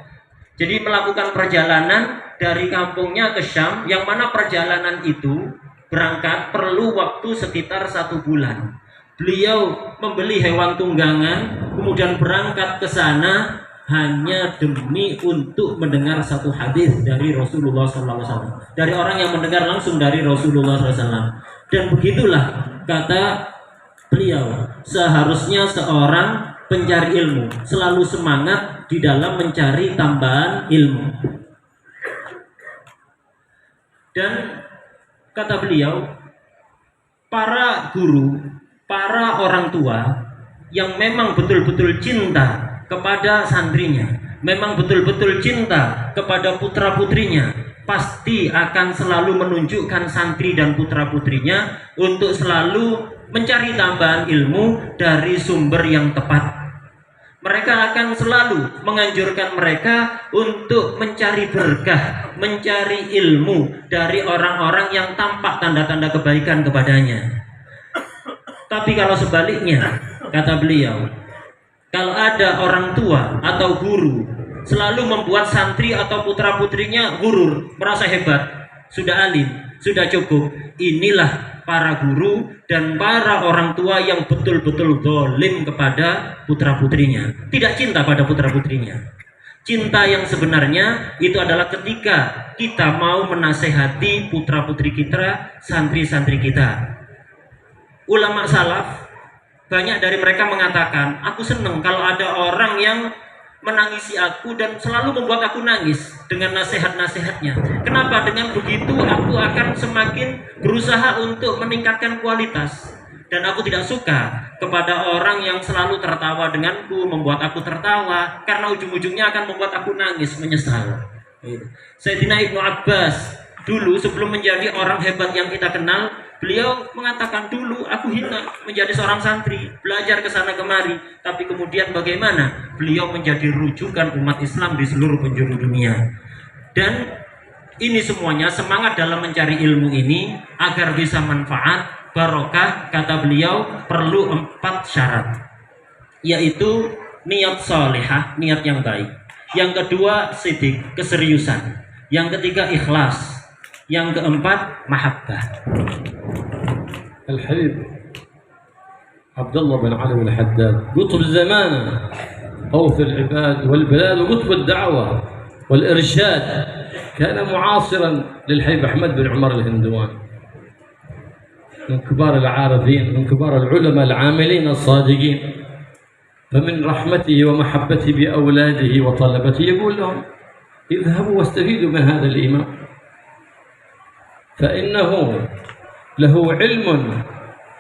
Jadi melakukan perjalanan dari kampungnya ke Syam, yang mana perjalanan itu berangkat perlu waktu sekitar 1 bulan. Beliau membeli hewan tunggangan, kemudian berangkat ke sana hanya demi untuk mendengar satu hadis dari Rasulullah SAW, dari orang yang mendengar langsung dari Rasulullah SAW. Dan begitulah kata beliau, seharusnya seorang pencari ilmu selalu semangat di dalam mencari tambahan ilmu. Dan kata beliau, para guru, para orang tua yang memang betul-betul cinta kepada santrinya, memang betul-betul cinta kepada putra-putrinya, pasti akan selalu menunjukkan santri dan putra-putrinya untuk selalu mencari tambahan ilmu dari sumber yang tepat. Mereka akan selalu menganjurkan mereka untuk mencari berkah, mencari ilmu dari orang-orang yang tampak tanda-tanda kebaikan kepadanya. Tapi kalau sebaliknya, kata beliau, kalau ada orang tua atau guru selalu membuat santri atau putra-putrinya gurur, merasa hebat, sudah alim, sudah cukup, inilah para guru dan para orang tua yang betul-betul zalim kepada putra-putrinya, tidak cinta pada putra-putrinya. Cinta yang sebenarnya itu adalah ketika kita mau menasehati putra-putri kita, santri-santri kita. Ulama salaf, banyak dari mereka mengatakan, aku senang kalau ada orang yang menangisi aku dan selalu membuat aku nangis dengan nasihat-nasihatnya. Kenapa? Dengan begitu aku akan semakin berusaha untuk meningkatkan kualitas. Dan aku tidak suka kepada orang yang selalu tertawa denganku, membuat aku tertawa, karena ujung-ujungnya akan membuat aku nangis, menyesal. Sayyidina Ibnu Abbas dulu sebelum menjadi orang hebat yang kita kenal, beliau mengatakan, dulu aku hina menjadi seorang santri, belajar ke sana kemari, tapi kemudian bagaimana? Beliau menjadi rujukan umat Islam di seluruh penjuru dunia. Dan ini semuanya semangat dalam mencari ilmu ini agar bisa manfaat, barokah, kata beliau perlu 4 syarat, yaitu niat salihah, niat yang baik. Yang kedua, sidik, keseriusan. Yang ketiga, ikhlas. Yang keempat, mahabbah. الحبيب عبد الله بن علي الحداد قطب الزمان، غوث العباد والبلاد، وقطب الدعوة والإرشاد، كان معاصرا للحبيب أحمد بن عمر الهندواني، من كبار العارفين، من كبار العلماء العاملين الصادقين. فمن رحمته ومحبته بأولاده وطلبته يقول لهم اذهبوا واستفيدوا من هذا الإمام، فإنه له علم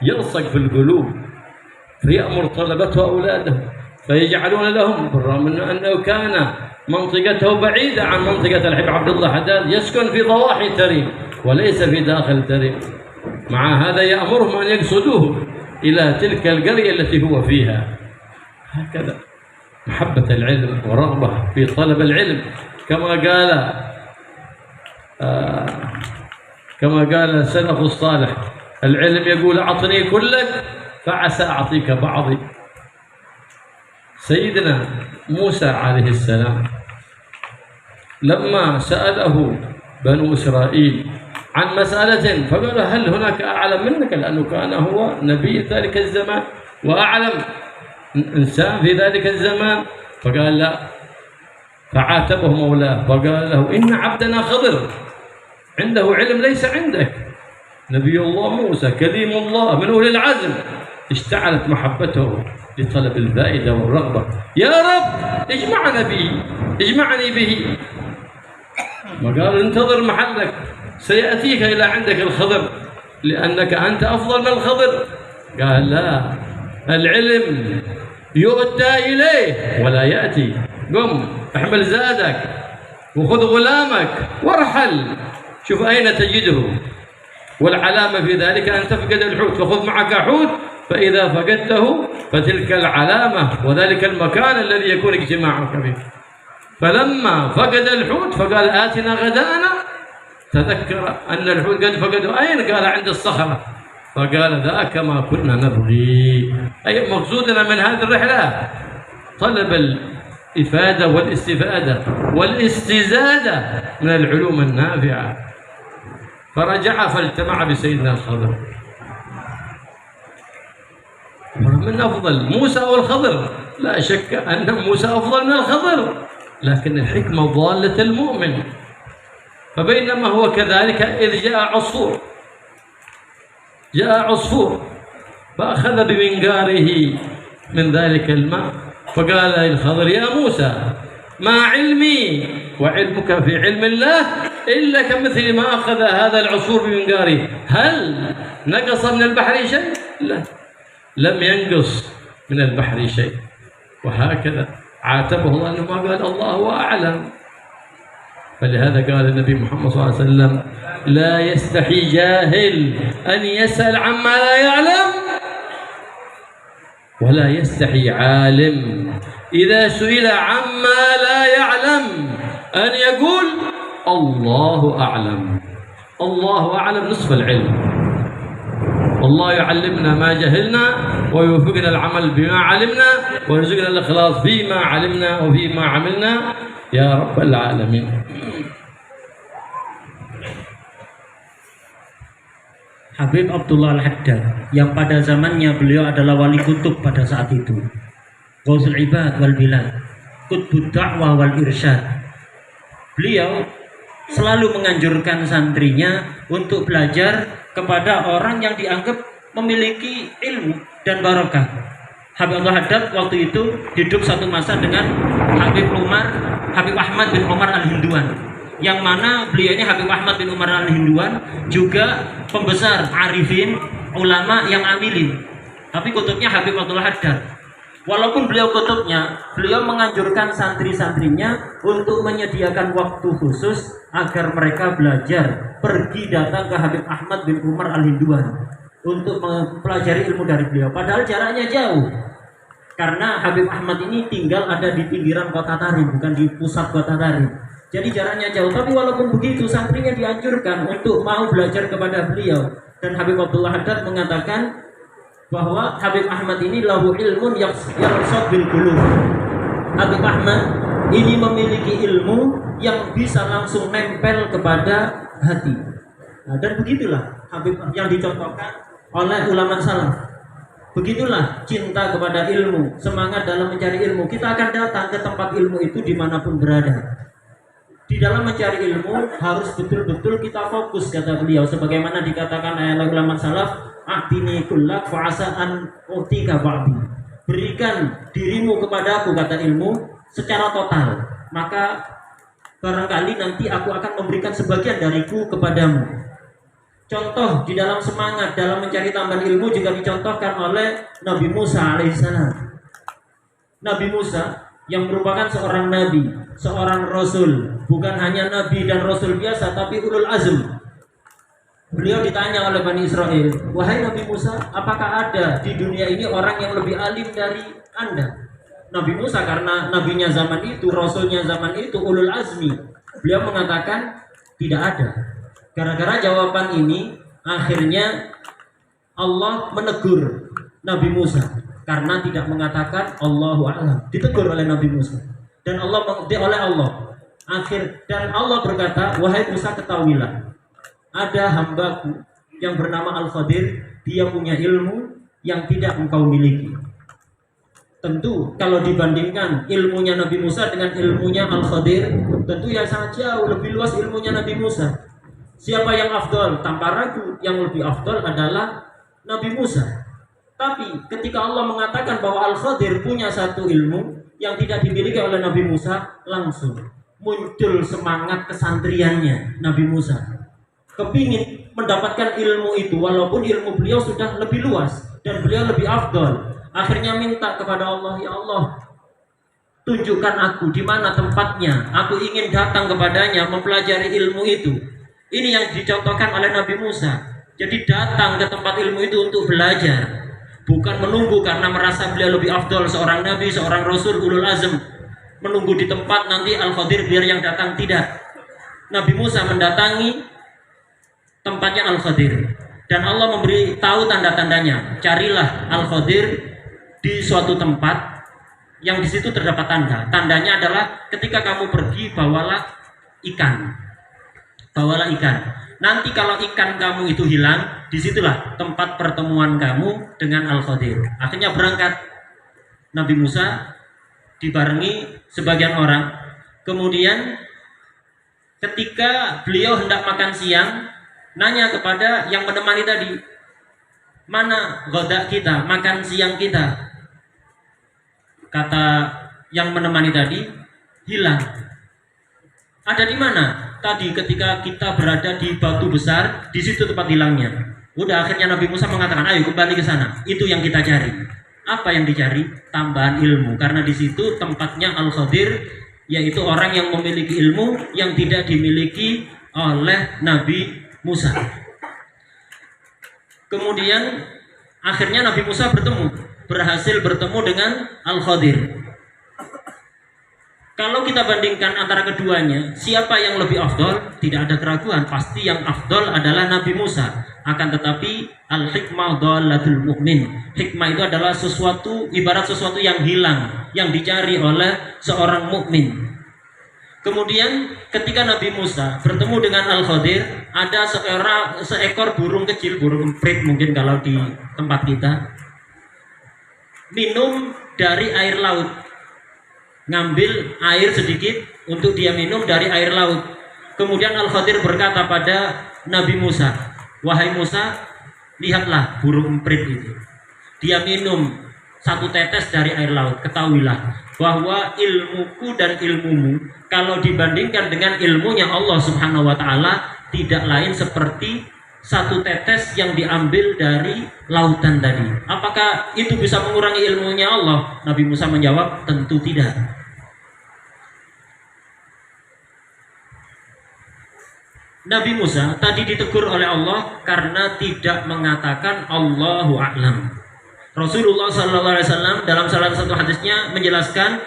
يلصق في القلوب، فيأمر طلبته وأولاده فيجعلون لهم، بالرغم من أنه كان منطقته بعيدة عن منطقة الحبيب عبد الله حداد، يسكن في ضواحي تريم وليس في داخل تريم، مع هذا يأمرهم أن يقصدوه إلى تلك القرية التي هو فيها. هكذا محبة العلم ورغبة في طلب العلم، كما قال السلف الصالح، العلم يقول أعطني كلك فعسى أعطيك بعضي. سيدنا موسى عليه السلام لما سأله بنو إسرائيل عن مسألة فقال هل هناك أعلم منك، لأنه كان هو نبي ذلك الزمان وأعلم إنسان في ذلك الزمان، فقال لا، فعاتبه مولاه فقال له إن عبدنا خضر عنده علم ليس عندك، نبي الله موسى كليم الله من أولي العزم، اشتعلت محبته لطلب الفائدة والرغبة. يا رب اجمعني به، وقال انتظر محلك سيأتيك إلى عندك الخضر لأنك أنت أفضل من الخضر. قال لا، العلم يؤتى إليه ولا يأتي، قم احمل زادك وخذ غلامك وارحل شوف أين تجده، والعلامة في ذلك أن تفقد الحوت، فخذ معك حوت فإذا فقدته فتلك العلامة وذلك المكان الذي يكون اجتماعك فيه. فلما فقد الحوت فقال آتنا غداءنا، تذكر أن الحوت قد فقده. أين؟ قال عند الصخرة. فقال ذاك ما كنا نبغي. أي مقصودنا من هذه الرحلة طلب الإفادة والاستفادة والاستزادة من العلوم النافعة. فرجع فاجتمع بسيدنا الخضر. من أفضل موسى والخضر؟ لا شك أن موسى أفضل من الخضر، لكن الحكمة ضالة المؤمن. فبينما هو كذلك إذ جاء عصفور فأخذ بمنقاره من ذلك الماء، فقال للخضر يا موسى ما علمي وعلمك في علم الله إلا كمثل ما أخذ هذا العصفور بمنقاره، هل نقص من البحر شيء؟ لا، لم ينقص من البحر شيء. وهكذا عاتبه الله أنه ما قال الله أعلم. فلهذا قال النبي محمد صلى الله عليه وسلم لا يستحي جاهل أن يسأل عما لا يعلم، ولا يستحي عالم إذا سئل عما لا يعلم أن يقول الله أعلم. الله أعلم نصف العلم. الله يعلمنا ما جهلنا ويوفقنا العمل بما علمنا ويرزقنا الإخلاص فيما علمنا وفيما عملنا يا رب العالمين. Habib Abdullah Al-Haddad yang pada zamannya beliau adalah wali kutub pada saat itu, Ghausul Ibad wal Bilad, Qutbud Da'wah wal Irsyad. Beliau selalu menganjurkan santrinya untuk belajar kepada orang yang dianggap memiliki ilmu dan barokah. Habib Abdullah Haddad waktu itu hidup satu masa dengan Habib Ahmad bin Umar Al-Hinduan, yang mana beliau ini Habib Ahmad bin Umar Al-Hinduan juga pembesar arifin, ulama yang amilin. Tapi kutubnya Habib Abdullah Haddad. Walaupun beliau kutubnya, beliau menganjurkan santri-santrinya untuk menyediakan waktu khusus agar mereka belajar, pergi datang ke Habib Ahmad bin Umar Al-Hinduan untuk mempelajari ilmu dari beliau. Padahal jaraknya jauh, karena Habib Ahmad ini tinggal ada di pinggiran kota Tarim, bukan di pusat kota Tarim. Jadi jaraknya jauh, tapi walaupun begitu santrinya dianjurkan untuk mau belajar kepada beliau. Dan Habib Abdullah Haddad mengatakan bahwa Habib Ahmad ini lahu ilmun yarsad bil qulub. Habib Ahmad ini memiliki ilmu yang bisa langsung nempel kepada hati. Nah, dan begitulah Habib yang dicontohkan oleh ulama salaf. Begitulah cinta kepada ilmu, semangat dalam mencari ilmu. Kita akan datang ke tempat ilmu itu dimanapun berada. Di dalam mencari ilmu harus betul-betul kita fokus, kata beliau, sebagaimana dikatakan oleh ulama salaf, "A'tini kullak fa'asa'an utika ba'di." Berikan dirimu kepadaku, kata ilmu, secara total, maka barangkali nanti aku akan memberikan sebagian dariku kepadamu. Contoh di dalam semangat dalam mencari tambahan ilmu juga dicontohkan oleh Nabi Musa alaihissalam. Nabi Musa yang merupakan seorang nabi, seorang rasul, bukan hanya nabi dan rasul biasa, tapi ulul azm. Beliau ditanya oleh Bani Israel, wahai Nabi Musa, apakah ada di dunia ini orang yang lebih alim dari Anda? Nabi Musa karena nabinya zaman itu, rasulnya zaman itu, ulul azmi, beliau mengatakan tidak ada. Gara-gara jawaban ini, akhirnya Allah menegur Nabi Musa karena tidak mengatakan Allahu a'lam. Ditegur oleh Nabi Musa dan Allah berkata, wahai Musa, ketahuilah ada hambaku yang bernama Al-Khadir, dia punya ilmu yang tidak engkau miliki. Tentu kalau dibandingkan ilmunya Nabi Musa dengan ilmunya Al-Khadir, tentu yang sangat jauh lebih luas ilmunya Nabi Musa. Siapa yang afdal? Tanpa ragu yang lebih afdal adalah Nabi Musa. Tapi ketika Allah mengatakan bahwa Al-Khadir punya satu ilmu yang tidak dimiliki oleh Nabi Musa, langsung muncul semangat kesantriannya Nabi Musa. Kepingin mendapatkan ilmu itu walaupun ilmu beliau sudah lebih luas dan beliau lebih afdal. Akhirnya minta kepada Allah, ya Allah, tunjukkan aku di mana tempatnya, aku ingin datang kepadanya mempelajari ilmu itu. Ini yang dicontohkan oleh Nabi Musa. Jadi datang ke tempat ilmu itu untuk belajar, bukan menunggu karena merasa beliau lebih afdol, seorang nabi, seorang rasul, ulul azm, menunggu di tempat nanti Al-Khadir biar yang datang. Tidak. Nabi Musa mendatangi tempatnya Al-Khadir, dan Allah memberi tahu tanda-tandanya. Carilah Al-Khadir di suatu tempat yang di situ terdapat tanda. Tandanya adalah ketika kamu pergi bawalah ikan. Bawalah ikan. Nanti kalau ikan kamu itu hilang, disitulah tempat pertemuan kamu dengan Al-Khadir. Akhirnya berangkat Nabi Musa dibarengi sebagian orang. Kemudian ketika beliau hendak makan siang, nanya kepada yang menemani tadi, mana ghoda kita, makan siang kita? Kata yang menemani tadi, hilang. Ada di mana? Tadi ketika kita berada di batu besar, di situ tempat hilangnya. Udah, akhirnya Nabi Musa mengatakan, ayo kembali ke sana. Itu yang kita cari. Apa yang dicari? Tambahan ilmu. Karena di situ tempatnya Al-Khadir, yaitu orang yang memiliki ilmu yang tidak dimiliki oleh Nabi Musa. Kemudian akhirnya Nabi Musa berhasil bertemu dengan Al-Khadir. Kalau kita bandingkan antara keduanya, siapa yang lebih afdol? Tidak ada keraguan, pasti yang afdol adalah Nabi Musa. Akan tetapi al-hikmah dhalatul mu'min. Hikmah itu adalah sesuatu, ibarat sesuatu yang hilang, yang dicari oleh seorang mukmin. Kemudian ketika Nabi Musa bertemu dengan Al-Khadir, ada seekor burung kecil, burung emprit mungkin kalau di tempat kita, minum dari air laut. Ngambil air sedikit untuk dia minum dari air laut. Kemudian Al-Khadir berkata pada Nabi Musa, wahai Musa, lihatlah burung emprit itu. Dia minum satu tetes dari air laut. Ketahuilah bahwa ilmuku dan ilmumu kalau dibandingkan dengan ilmunya Allah Subhanahu wa taala tidak lain seperti satu tetes yang diambil dari lautan tadi. Apakah itu bisa mengurangi ilmunya Allah? Nabi Musa menjawab, tentu tidak. Nabi Musa tadi ditegur oleh Allah karena tidak mengatakan Allahu a'lam. Rasulullah SAW dalam salah satu hadisnya menjelaskan,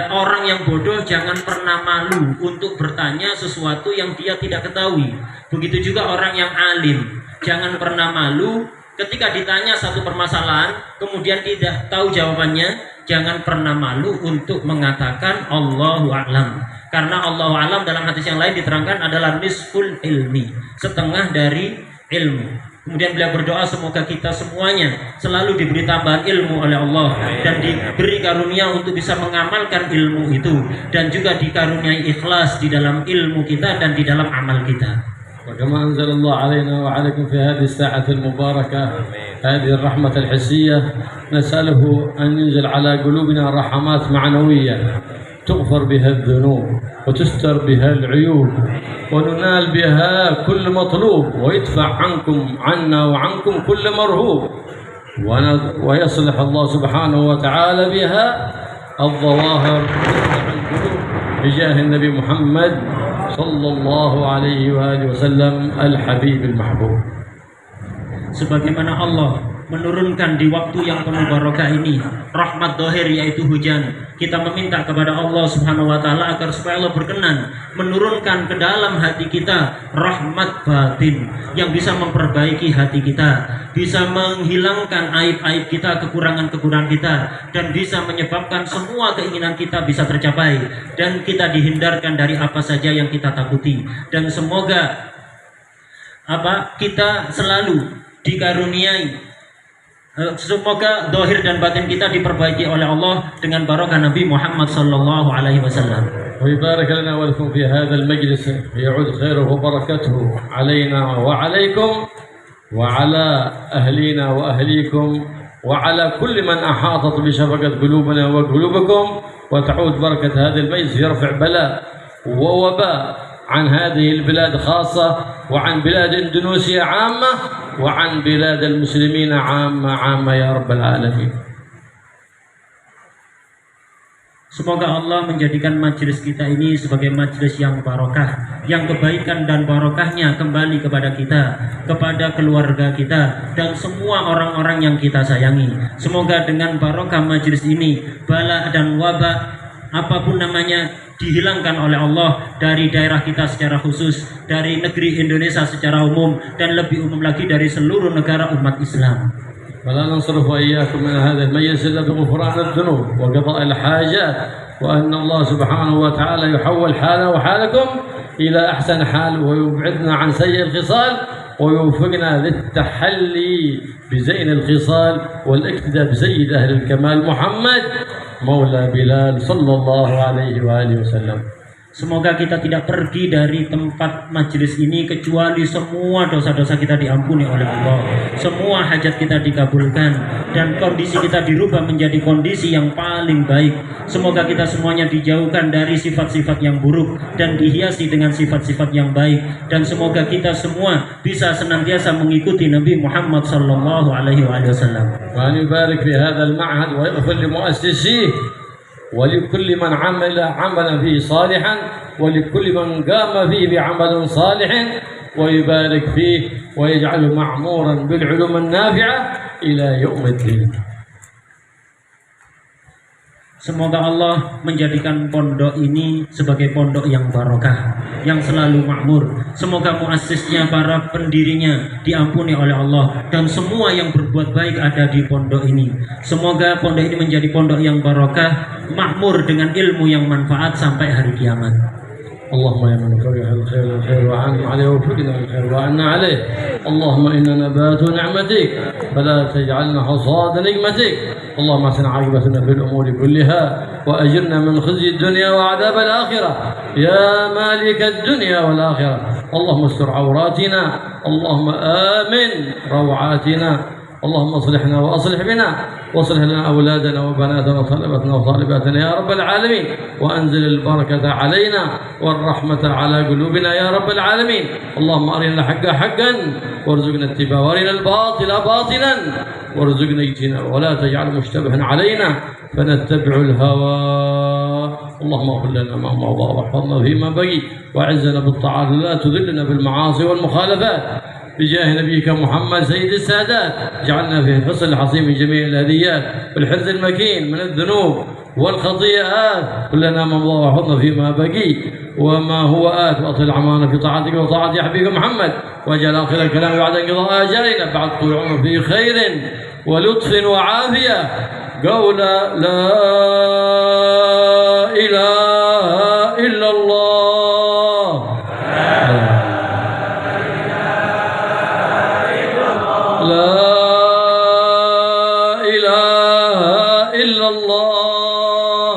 orang yang bodoh jangan pernah malu untuk bertanya sesuatu yang dia tidak ketahui. Begitu juga orang yang alim, jangan pernah malu ketika ditanya satu permasalahan kemudian tidak tahu jawabannya, jangan pernah malu untuk mengatakan Allahu a'lam. Karena Allahu a'lam dalam hadis yang lain diterangkan adalah nisful ilmi, setengah dari ilmu. Kemudian beliau berdoa semoga kita semuanya selalu diberi tambahan ilmu oleh Allah dan diberi karunia untuk bisa mengamalkan ilmu itu, dan juga dikaruniai ikhlas di dalam ilmu kita dan di dalam amal kita. وكما أنزل الله علينا وعليكم في هذه الساعة المباركة هذه الرحمة الحسية، نسأله أن ينزل على قلوبنا رحمات معنوية تغفر بها الذنوب وتستر بها العيوب وننال بها كل مطلوب ويدفع عنا وعنكم كل مرهوب ويصلح الله سبحانه وتعالى بها الظواهر عن القلوب بجاه النبي محمد صلى الله عليه وآله وسلم الحبيب المحبوب. Sebagaimana Allah menurunkan di waktu yang penuh barokah ini rahmat dohir, yaitu hujan, kita meminta kepada Allah Subhanahu wa taala agar supaya Allah berkenan menurunkan ke dalam hati kita rahmat batin yang bisa memperbaiki hati kita, bisa menghilangkan aib-aib kita, kekurangan-kekurangan kita, dan bisa menyebabkan semua keinginan kita bisa tercapai dan kita dihindarkan dari apa saja yang kita takuti. Dan semoga kita selalu dikaruniai, semoga dohir dan batin kita diperbaiki oleh Allah dengan barokah Nabi Muhammad sallallahu alaihi wasallam. ويبارك لنا ولكم في هذا المجلس، يعود خيره وبركته علينا وعليكم وعلى أهلنا وأهليكم وعلى كل من أحاطت بشفقة قلوبنا وقلوبكم، وتعود بركة هذا المجلس يرفع بلاء ووباء عن هذه البلاد خاصة، وعن بلاد إندونيسيا عامة، وعن بلاد المسلمين عامة يا رب العالمين. Semoga Allah menjadikan majelis kita ini sebagai majelis yang barokah, yang kebaikan dan barokahnya kembali kepada kita, kepada keluarga kita, dan semua orang-orang yang kita sayangi. Semoga dengan barokah majelis ini, bala dan wabak apapun namanya dihilangkan oleh Allah dari daerah kita secara khusus, dari negeri Indonesia secara umum, dan lebih umum lagi dari seluruh negara umat Islam. فلا ننصرف وإياكم من هذا المجلس إلا بغفران الذنوب وقضاء الحاجات، وأن الله سبحانه وتعالى يحول حالنا وحالكم إلى أحسن حال، ويبعدنا عن سيء الخصال، ويوفقنا للتحلي بزين الخصال والاقتداء بسيد أهل الكمال محمد مولى بلال صلى الله عليه وآله وسلم. Semoga kita tidak pergi dari tempat majelis ini kecuali semua dosa-dosa kita diampuni oleh Allah, semua hajat kita dikabulkan, dan kondisi kita dirubah menjadi kondisi yang paling baik. Semoga kita semuanya dijauhkan dari sifat-sifat yang buruk dan dihiasi dengan sifat-sifat yang baik, dan semoga kita semua bisa senantiasa mengikuti Nabi Muhammad sallallahu alaihi wasallam. Wa yubarik fi hadzal ma'had wa yaghfir li mu'assisihi ولكل من عمل عملا فيه صالحا ولكل من قام فيه بعمل صالح ويبارك فيه ويجعله معمورا بالعلوم النافعة إلى يوم الدين. Semoga Allah menjadikan pondok ini sebagai pondok yang barokah, yang selalu makmur. Semoga muassisnya, para pendirinya diampuni oleh Allah, dan semua yang berbuat baik ada di pondok ini. Semoga pondok ini menjadi pondok yang barokah, makmur dengan ilmu yang manfaat sampai hari kiamat. اللهم يا من فرح الخير الخير وعنه عليه وفقنا الخير وعنا عليه. اللهم إنا نبات نعمتك فلا تجعلنا حصاد نقمتك. اللهم احسن عاقبتنا في الأمور كلها وأجرنا من خزي الدنيا وعذاب الآخرة يا مالك الدنيا والآخرة. اللهم استر عوراتنا، اللهم آمن روعاتنا، اللهم اصلحنا واصلح بنا، واصلح لنا اولادنا وبناتنا وطلبتنا وطالباتنا يا رب العالمين، وانزل البركه علينا والرحمه على قلوبنا يا رب العالمين. اللهم ارنا الحق حقا وارزقنا اتباعه، وارنا الباطل باطلا وارزقنا اجتنابه، ولا تجعل مشتبها علينا فنتبع الهوى. اللهم اغفر لنا ما مضى واحفظنا فيما بقي، واعزنا بالطاعات لا تذلنا بالمعاصي والمخالفات، بجاه نبيك محمد سيد السادات. جعلنا في الحصن الحصين من جميع الهديات، والحرز المكين من الذنوب والخطيئات، كلنا من الله وحفظنا فيما بقي وما هو آت، وأطل أعمالنا في طاعتك وطاعة حبيبك محمد، واجعل آخر الكلام بعد انقضاء آجالنا بعد طول عمر في خير ولطف وعافية، قول لا إله إلا الله. لا إله إلا الله.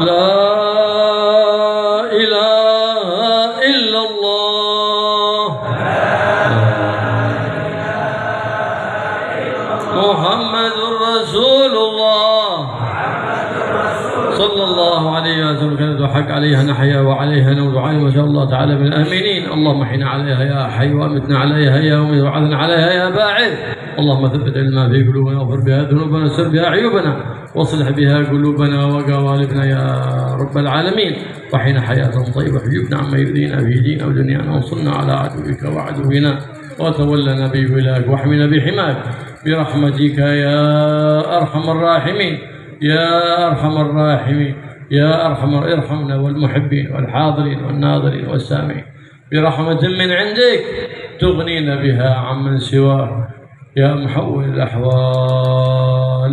لا إله إلا الله. محمد رسول الله صلى الله عليه وسلم. كانت حق عليها نحيا وعليها نموت، وعليها ما شاء الله تعالى من الآمنين. اللهم احنا عليها يا حي، وامتنا عليها يا مميت، وعذنا عليها يا باعث. اللهم ثبت علمنا في قلوبنا، واغفر بها ذنوبنا، واستر بها عيوبنا، واصلح بها قلوبنا وقوالبنا يا رب العالمين. وحين حياة طيبة حجبنا عما يؤذينا في ديننا ودنيانا، وانصرنا على عدوك وعدونا، وتولنا بولاك، واحمنا بحماك برحمتك يا أرحم الراحمين. يا أرحم الراحمين، يا ارحمنا والمحبين والحاضرين والناظرين والسامعين برحمة من عندك تغنينا بها عمن سواك. يا محول الأحوال،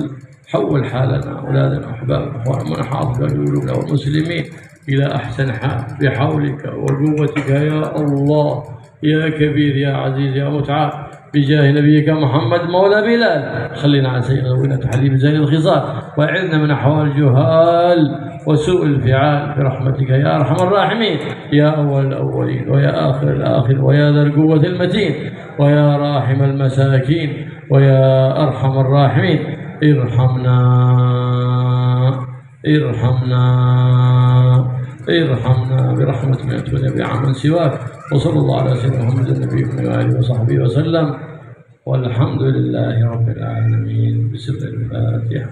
حول حالنا، أولادنا وأحبابنا وأخواننا حافظ قلوبنا والمسلمين إلى أحسن حال بحولك وقوتك يا الله يا كبير يا عزيز يا متعال، بجاه نبيك محمد مولى بلال. خلينا على سيدنا وين تحليل زين الخصال، واعذنا من أحوال الجهال وسوء الفعال برحمتك يا أرحم الراحمين. يا أول الأولين ويا آخر الآخر، ويا ذا القوة المتين، ويا راحم المساكين، ويا أرحم الراحمين. ارحمنا ارحمنا ارحمنا برحمتك لا تولى بعمل سواك. وصلى الله على سيدنا محمد النبي وآله وصحبه وسلم. والحمد لله رب العالمين. بسم الله الفاتحة.